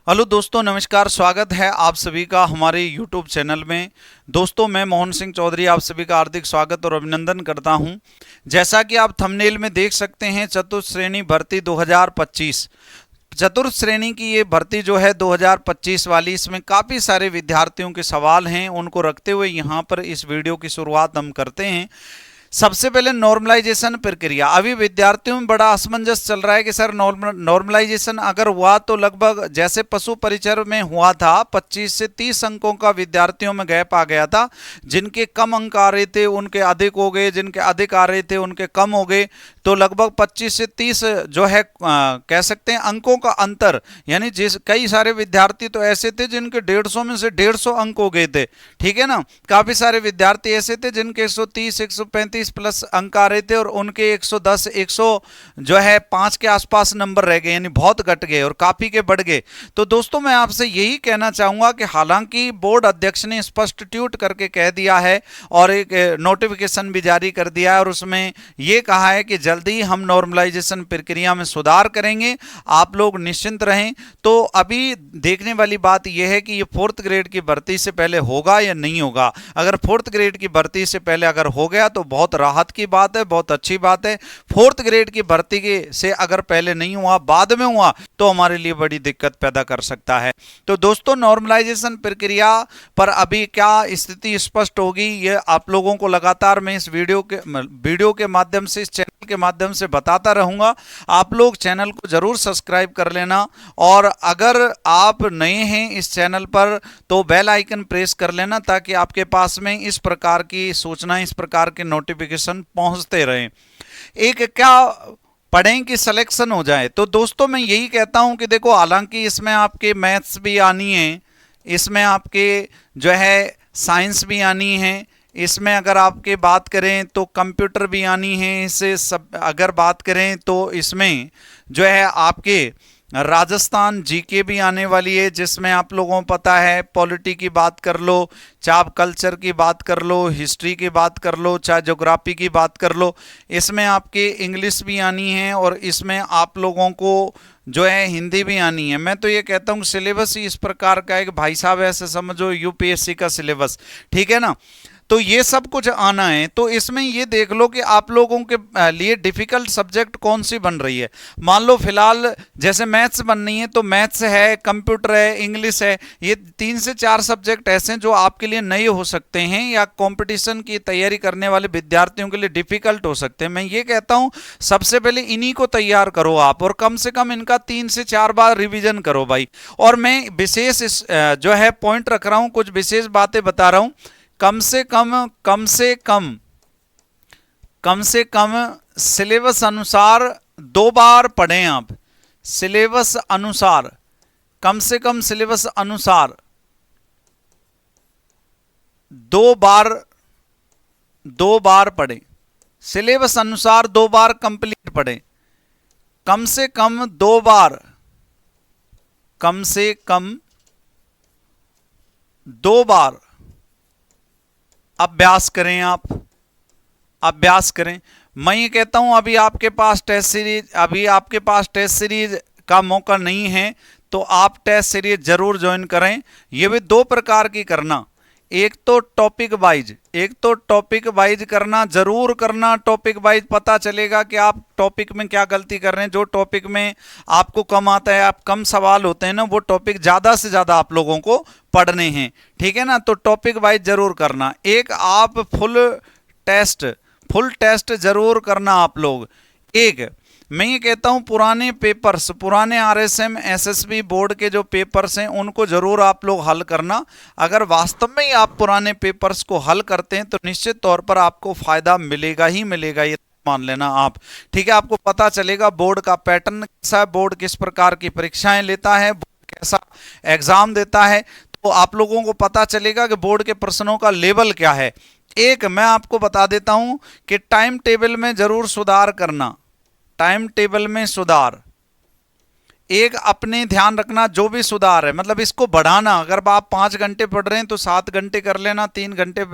Hello दोस्तों, नमस्कार। स्वागत है आप सभी का हमारे YouTube चैनल में। दोस्तों, मैं मोहन सिंह चौधरी आप सभी का हार्दिक स्वागत और अभिनंदन करता हूं। जैसा कि आप थंबनेल में देख सकते हैं, चतुर्थ श्रेणी भर्ती 2025 चतुर्थ श्रेणी की ये भर्ती जो है 2025 वाली, इसमें काफ़ी सारे विद्यार्थियों के सवाल हैं। उनको रखते हुए यहाँ पर इस वीडियो की शुरुआत हम करते हैं। सबसे पहले नॉर्मलाइजेशन प्रक्रिया। अभी विद्यार्थियों में बड़ा असमंजस चल रहा है कि सर नॉर्मलाइजेशन अगर हुआ तो लगभग जैसे पशु परिचर में हुआ था 25 से 30 अंकों का विद्यार्थियों में गैप आ गया था। जिनके कम अंक आ रहे थे उनके अधिक हो गए, जिनके अधिक आ रहे थे उनके कम हो गए। तो लगभग 25 से 30 जो है कह सकते हैं अंकों का अंतर, यानी कई सारे विद्यार्थी तो ऐसे थे जिनके 150 में से 150 अंक हो गए थे। ठीक है ना। काफी सारे विद्यार्थी ऐसे थे जिनके 130 135 प्लस अंक आ रहे थे और उनके 110 100 जो है 5 के आसपास नंबर रह गए, यानी बहुत घट गए और काफी के बढ़ गए। तो दोस्तों, मैं आपसे यही कहना चाहूंगा कि हालांकि बोर्ड अध्यक्ष ने स्पष्ट ट्वीट करके कह दिया है और एक नोटिफिकेशन भी जारी कर दिया है और उसमें यह कहा है कि जल्दी हम नॉर्मलाइजेशन प्रक्रिया में सुधार करेंगे, आप लोग निश्चिंत रहें। तो अभी देखने वाली बात यह है कि ये 4th ग्रेड की भर्ती से पहले होगा या नहीं होगा। अगर 4th ग्रेड की भर्ती से पहले अगर हो गया तो बहुत राहत की बात है, बहुत अच्छी बात है। 4th ग्रेड की भर्ती के से अगर पहले नहीं हुआ, बाद में हुआ, तो हमारे लिए बड़ी दिक्कत पैदा कर सकता है। तो दोस्तों, नॉर्मलाइजेशन प्रक्रिया पर अभी क्या स्थिति स्पष्ट होगी, ये आप लोगों को लगातार मैं इस वीडियो के माध्यम से, इस चैनल के माध्यम से बताता रहूंगा। आप लोग चैनल को जरूर सब्सक्राइब कर लेना और अगर आप नए हैं इस चैनल पर तो बेल आइकन प्रेस कर लेना ताकि आपके पास में इस प्रकार की सूचना, इस प्रकार के नोटिफिकेशन पहुंचते रहें। एक क्या पढ़ें कि सिलेक्शन हो जाए। तो दोस्तों, मैं यही कहता हूं कि देखो, हालांकि इसमें आपके मैथ्स भी आनी है, इसमें आपके जो है साइंस भी आनी है, इसमें अगर आपके बात करें तो कंप्यूटर भी आनी है, इसे सब अगर बात करें तो इसमें जो है आपके राजस्थान जीके भी आने वाली है, जिसमें आप लोगों को पता है पॉलिटी की बात कर लो, चाहे आप कल्चर की बात कर लो, हिस्ट्री की बात कर लो, चाहे ज्योग्राफी की बात कर लो। इसमें आपके इंग्लिश भी आनी है और इसमें आप लोगों को जो है हिंदी भी आनी है। मैं तो ये कहता हूँ सिलेबस ही इस प्रकार का है कि भाई साहब ऐसे समझो यूपीएससी का सिलेबस। ठीक है ना। तो ये सब कुछ आना है। तो इसमें ये देख लो कि आप लोगों के लिए डिफिकल्ट सब्जेक्ट कौन सी बन रही है। मान लो फिलहाल जैसे मैथ्स बन रही है तो मैथ्स है, कंप्यूटर है, इंग्लिश है। ये 3 से 4 सब्जेक्ट ऐसे हैं जो आपके लिए नए हो सकते हैं या कंपटीशन की तैयारी करने वाले विद्यार्थियों के लिए डिफिकल्ट हो सकते हैं। मैं ये कहता हूं सबसे पहले इन्हीं को तैयार करो आप और कम से कम इनका 3 से 4 बार रिविजन करो भाई। और मैं विशेष जो है पॉइंट रख रहा हूं, कुछ विशेष बातें बता रहा हूं। कम से कम सिलेबस अनुसार 2 बार पढ़ें आप। सिलेबस अनुसार कम से कम सिलेबस अनुसार 2 बार पढ़ें। सिलेबस अनुसार 2 बार कंप्लीट पढ़ें। कम से कम 2 बार, कम से कम 2 बार अभ्यास करें। आप अभ्यास करें। मैं ये कहता हूं अभी आपके पास टेस्ट सीरीज का मौका नहीं है तो आप टेस्ट सीरीज जरूर ज्वाइन करें। ये भी 2 प्रकार की करना। एक तो टॉपिक वाइज करना, जरूर करना। टॉपिक वाइज पता चलेगा कि आप टॉपिक में क्या गलती कर रहे हैं। जो टॉपिक में आपको कम आता है, आप कम सवाल होते हैं ना, वो टॉपिक ज्यादा से ज्यादा आप लोगों को पढ़ने हैं। ठीक है ना। तो टॉपिक वाइज जरूर करना। एक आप फुल टेस्ट जरूर करना आप लोग। एक मैं ये कहता हूं पुराने आरएसएम एसएसबी बोर्ड के जो पेपर्स हैं उनको जरूर आप लोग हल करना। अगर वास्तव में ही आप पुराने पेपर्स को हल करते हैं तो निश्चित तौर पर आपको फायदा मिलेगा ही मिलेगा, ये मान लेना आप। ठीक है। आपको पता चलेगा बोर्ड का पैटर्न कैसा है, बोर्ड किस प्रकार की परीक्षाएं लेता है, बोर्ड कैसा एग्जाम देता है, तो आप लोगों को पता चलेगा कि बोर्ड के प्रश्नों का लेवल क्या है। एक मैं आपको बता देता हूं कि टाइम टेबल में जरूर सुधार करना। टाइम टेबल में सुधार, एक अपने ध्यान रखना जो भी सुधार है, मतलब इसको बढ़ाना। अगर आप 5 घंटे पढ़ रहे हैं तो 7 घंटे कर लेना, 3 घंटे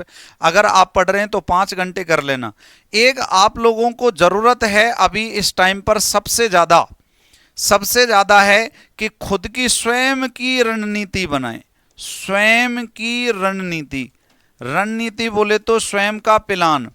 अगर आप पढ़ रहे हैं तो 5 घंटे कर लेना। एक आप लोगों को जरूरत है अभी इस टाइम पर सबसे ज्यादा सबसे ज्यादा है कि खुद की स्वयं की रणनीति बनाएं। स्वयं की रणनीति, रणनीति बोले तो स्वयं का प्लान,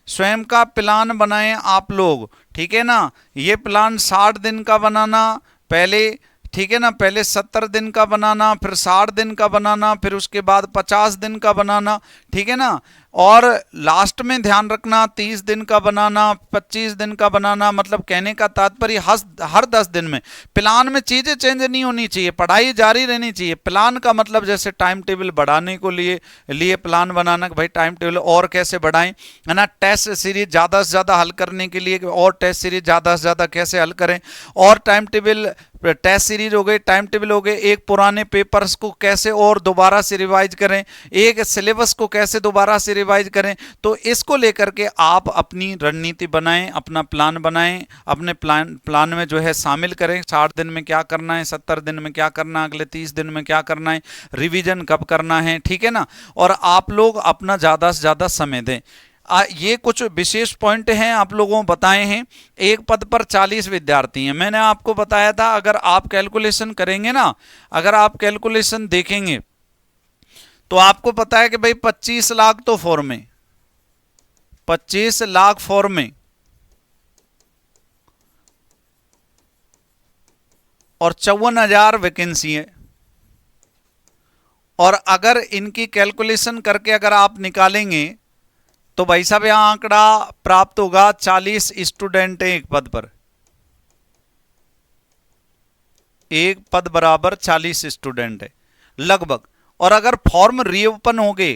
स्वयं का प्लान बनाएं आप लोग, ठीक है ना। ये प्लान 60 दिन का बनाना पहले, ठीक है ना, पहले 70 दिन का बनाना, फिर 60 दिन का बनाना, फिर उसके बाद 50 दिन का बनाना, ठीक है ना। और लास्ट में ध्यान रखना 30 दिन का बनाना, 25 दिन का बनाना। मतलब कहने का तात्पर्य हर 10 दिन में प्लान में चीजें चेंज नहीं होनी चाहिए, पढ़ाई जारी रहनी चाहिए। प्लान का मतलब जैसे टाइम टेबल बढ़ाने को लिए प्लान बनाना कि भाई टाइम टेबल और कैसे बढ़ाएं, है ना। टेस्ट सीरीज ज्यादा से ज्यादा हल करने के लिए और टेस्ट सीरीज ज्यादा से ज्यादा कैसे हल करें, और टाइम टेबल, टेस्ट सीरीज हो गए, टाइम टेबल हो गए, एक पुराने पेपर्स को कैसे और दोबारा से रिवाइज करें, एक सिलेबस को कैसे दोबारा से रिवाइज करें। तो इसको लेकर के आप अपनी रणनीति बनाएं, अपना प्लान बनाएं, अपने प्लान में जो है शामिल करें। 60 दिन में क्या करना है, 70 दिन में क्या करना है, अगले 30 दिन में क्या करना है, रिवीजन कब करना है, ठीक है ना। और आप लोग अपना ज्यादा से ज्यादा समय दें। ये कुछ विशेष पॉइंट हैं आप लोगों को बताए हैं। एक पद पर 40 विद्यार्थी हैं। मैंने आपको बताया था अगर आप कैलकुलेशन करेंगे ना, अगर आप कैलकुलेशन देखेंगे तो आपको पता है कि भाई 25 लाख तो फॉर्म में, 25 लाख फॉर्म में, और 54,000 वैकेंसी है। और अगर इनकी कैलकुलेशन करके अगर आप निकालेंगे तो भाई साहब यहां आंकड़ा प्राप्त होगा 40 स्टूडेंट है एक पद पर, एक पद बराबर 40 स्टूडेंट है लगभग। और अगर फॉर्म रीओपन हो गए,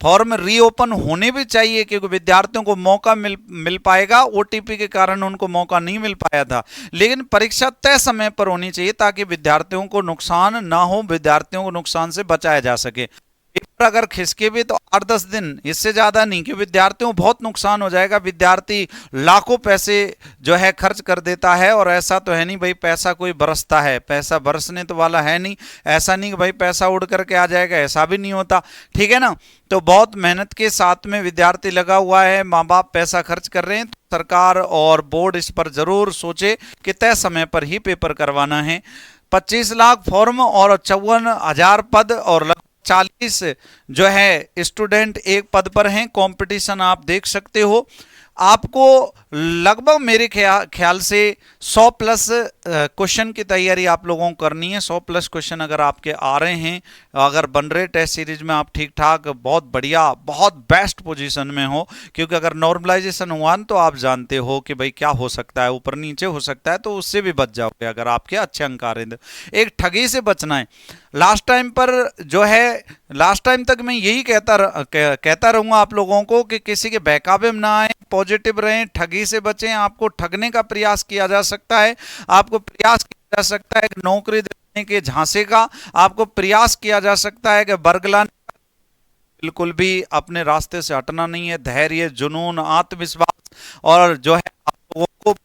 फॉर्म रीओपन होने भी चाहिए क्योंकि विद्यार्थियों को मौका मिल पाएगा, ओटीपी के कारण उनको मौका नहीं मिल पाया था, लेकिन परीक्षा तय समय पर होनी चाहिए ताकि विद्यार्थियों को नुकसान ना हो, विद्यार्थियों को नुकसान से बचाया जा सके। पेपर अगर खिसके भी तो 8-10 दिन, इससे ज्यादा नहीं, कि विद्यार्थियों को बहुत नुकसान हो जाएगा। विद्यार्थी लाखों पैसे जो है खर्च कर देता है, और ऐसा तो है नहीं भाई पैसा कोई बरसता है, पैसा बरसने तो वाला है नहीं। ऐसा नहीं कि भाई पैसा उड़ करके आ जाएगा, ऐसा भी नहीं होता, ठीक है ना। तो बहुत मेहनत के साथ में विद्यार्थी लगा हुआ है, माँ बाप पैसा खर्च कर रहे हैं, तो सरकार और बोर्ड इस पर जरूर सोचे कि तय समय पर ही पेपर करवाना है। 25 लाख फॉर्म और 54,000 पद और 40 जो है स्टूडेंट एक पद पर हैं। कंपटीशन आप देख सकते हो। आपको लगभग मेरे ख्याल से 100 प्लस क्वेश्चन की तैयारी आप लोगों को करनी है। 100 प्लस क्वेश्चन अगर आपके आ रहे हैं, अगर बन रहे टेस्ट सीरीज में, आप ठीक ठाक बहुत बढ़िया, बहुत बेस्ट पोजीशन में हो। क्योंकि अगर नॉर्मलाइजेशन हुआ तो आप जानते हो कि भाई क्या हो सकता है, ऊपर नीचे हो सकता है, तो उससे भी बच जाओगे अगर आपके अच्छे अंक आ रहे हैं। एक ठगी से बचना है। लास्ट टाइम पर जो है, लास्ट टाइम तक मैं यही कहता रहूंगा आप लोगों को कि किसी के बहकावे में ना आए, पॉजिटिव रहें, ठगी से बचें। आपको ठगने का प्रयास किया जा सकता है, आपको प्रयास किया जा सकता है नौकरी देने के झांसे का, आपको प्रयास किया जा सकता है कि बरगलाने का। बिल्कुल भी अपने रास्ते से हटना नहीं है। धैर्य, जुनून, आत्मविश्वास और जो है आप लोगों को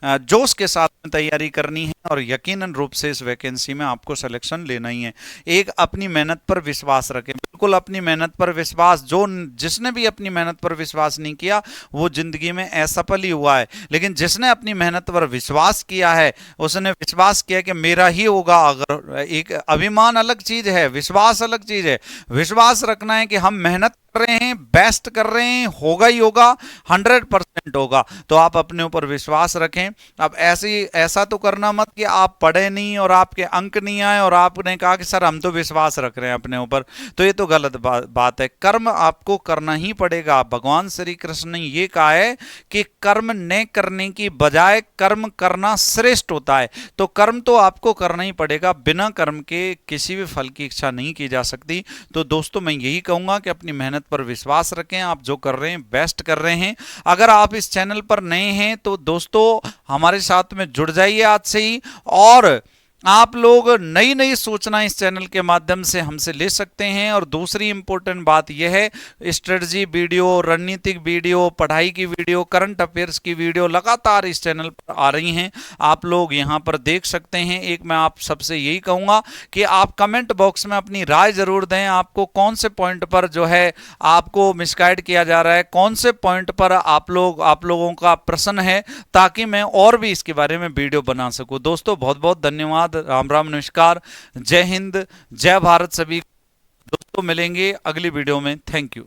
जोश के साथ में तैयारी करनी है, और यकीनन रूप से इस वैकेंसी में आपको सिलेक्शन लेना ही है। एक अपनी मेहनत पर विश्वास रखें, बिल्कुल अपनी मेहनत पर विश्वास। जिसने भी अपनी मेहनत पर विश्वास नहीं किया वो जिंदगी में असफल ही हुआ है, लेकिन जिसने अपनी मेहनत पर विश्वास किया है, उसने विश्वास किया कि मेरा ही होगा। अगर एक अभिमान अलग चीज है, विश्वास अलग चीज है। विश्वास रखना है कि हम मेहनत कर रहे हैं, बेस्ट कर रहे हैं, होगा ही होगा, 100% होगा। तो आप अपने ऊपर विश्वास रखें। अब ऐसा तो करना मत कि आप पढ़े नहीं और आपके अंक नहीं आए और आपने कहा कि सर हम तो विश्वास रख रहे हैं अपने ऊपर, तो ये तो गलत बात है। कर्म आपको करना ही पड़ेगा। भगवान श्री कृष्ण ने ये कहा है कि कर्म न करने की बजाय कर्म करना श्रेष्ठ होता है। तो कर्म तो आपको करना ही पड़ेगा, बिना कर्म के किसी भी फल की इच्छा नहीं की जा सकती। तो दोस्तों मैं यही कहूंगा कि अपनी मेहनत पर विश्वास रखें, आप जो कर रहे हैं बेस्ट कर रहे हैं। अगर आप इस चैनल पर नए हैं तो दोस्तों हमारे साथ में जुड़ जाइए आज से ही, और आप लोग नई नई सूचना इस चैनल के माध्यम से हमसे ले सकते हैं। और दूसरी इंपॉर्टेंट बात यह है, स्ट्रेटजी वीडियो, रणनीतिक वीडियो, पढ़ाई की वीडियो, करंट अफेयर्स की वीडियो लगातार इस चैनल पर आ रही हैं, आप लोग यहां पर देख सकते हैं। एक मैं आप सबसे यही कहूंगा कि आप कमेंट बॉक्स में अपनी राय जरूर दें, आपको कौन से पॉइंट पर जो है आपको मिसगाइड किया जा रहा है, कौन से पॉइंट पर आप लोगों का प्रश्न है, ताकि मैं और भी इसके बारे में वीडियो बना सकूं। दोस्तों बहुत बहुत धन्यवाद। राम राम, नमस्कार, जय हिंद, जय भारत। सभी दोस्तों मिलेंगे अगली वीडियो में। Thank you.